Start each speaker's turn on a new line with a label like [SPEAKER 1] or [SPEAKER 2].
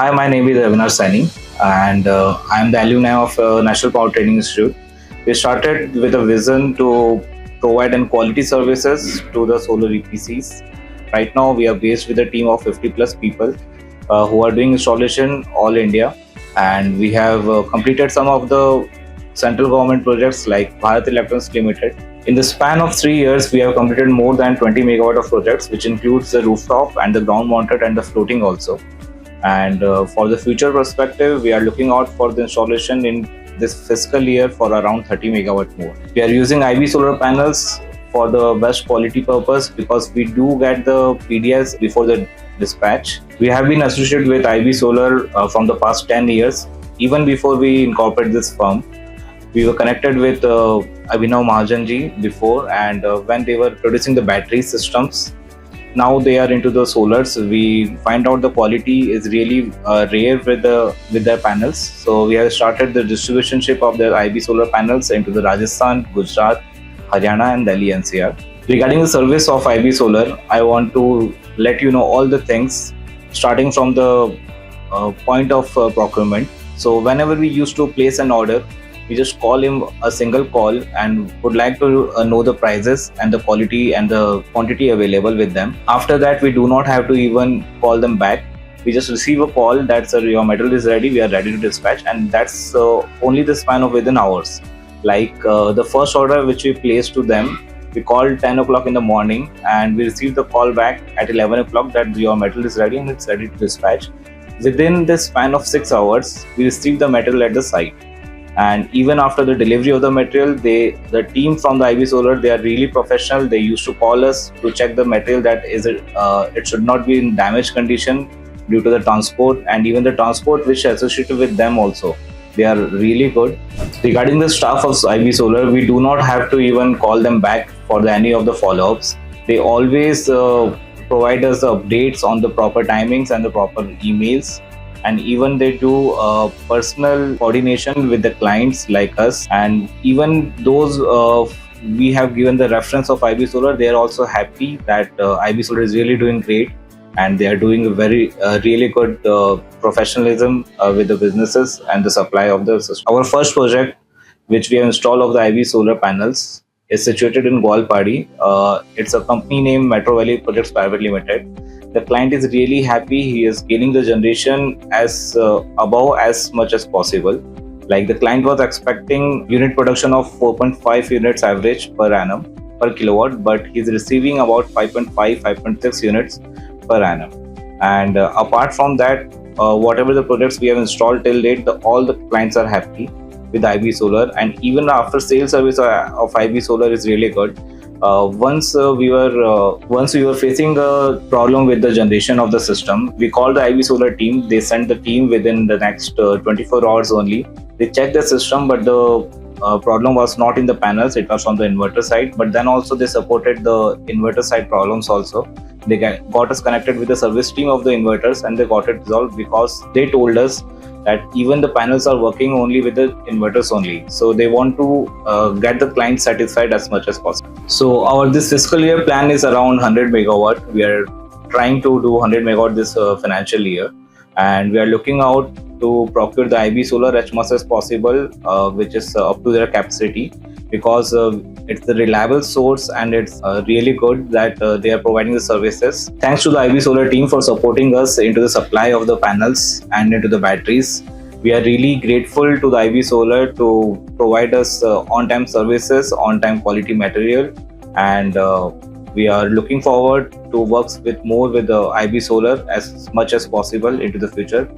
[SPEAKER 1] Hi, my name is Avinash Saini, and I am the alumni of National Power Training Institute. We started with a vision to provide and quality services to the solar EPCs. Right now, we are based with a team of 50 plus people who are doing installation all India, and we have completed some of the central government projects like Bharat Electronics Limited. In the span of 3 years, we have completed more than 20 megawatt of projects, which includes the rooftop and the ground mounted and the floating also. And for the future perspective, we are looking out for the installation in this fiscal year for around 30 megawatt more. We are using IB solar panels for the best quality purpose because we do get the PDS before the dispatch. We have been associated with IB solar from the past 10 years. Even before we incorporate this firm, we were connected with Avinash Saini before, and when they were producing the battery systems, now they are into the solars. We find out the quality is really rare with their panels. So we have started the distribution ship of their IB solar panels into the Rajasthan, Gujarat, Haryana, and Delhi NCR. Regarding the service of IB solar, I want to let you know all the things starting from the point of procurement. So whenever we used to place an order, we just call him a single call and would like to know the prices and the quality and the quantity available with them. After that, we do not have to even call them back. We just receive a call that your material is ready, we are ready to dispatch, and that's only the span of within hours. Like the first order which we placed to them, we called 10 o'clock in the morning and we received the call back at 11 o'clock that your material is ready and it's ready to dispatch. Within the span of 6 hours, we received the material at the site. And even after the delivery of the material, the team from the IB Solar, they are really professional. They used to call us to check the material that it should not be in damaged condition due to the transport, and even the transport which is associated with them also. They are really good. Regarding the staff of IB Solar, we do not have to even call them back for any of the follow-ups. They always provide us the updates on the proper timings and the proper emails. And even they do personal coordination with the clients like us, and even those we have given the reference of IB Solar, they are also happy that IB Solar is really doing great and they are doing a very really good professionalism with the businesses and the supply of the system. Our first project which we have installed of the IB Solar panels is situated in Gwalpadi. It's a company named Metro Valley Projects Private Limited. The client is really happy. He is scaling the generation as above as much as possible. Like the client was expecting unit production of 4.5 units average per annum per kilowatt, but he's receiving about 5.5, 5.6 units per annum. And apart from that, whatever the projects we have installed till date, all the clients are happy with IB Solar, and even the after sales service of IB Solar is really good. Once we were facing a problem with the generation of the system, we called the IB Solar team. They sent the team within the next 24 hours only. They checked the system, but the problem was not in the panels, it was from the inverter side. But then also they supported the inverter side problems also. They got us connected with the service team of the inverters and they got it resolved because they told us that even the panels are working only with the inverters only. So they want to get the client satisfied as much as possible. So our this fiscal year plan is around 100 megawatt. We are trying to do 100 megawatt this financial year, and we are looking out to procure the IB Solar as much as possible, which is up to their capacity, because it's the reliable source and it's really good that they are providing the services. Thanks to the IB Solar team for supporting us into the supply of the panels and into the batteries. We are really grateful to the IB Solar to provide us on-time services, on-time quality material, and we are looking forward to work with the IB Solar as much as possible into the future.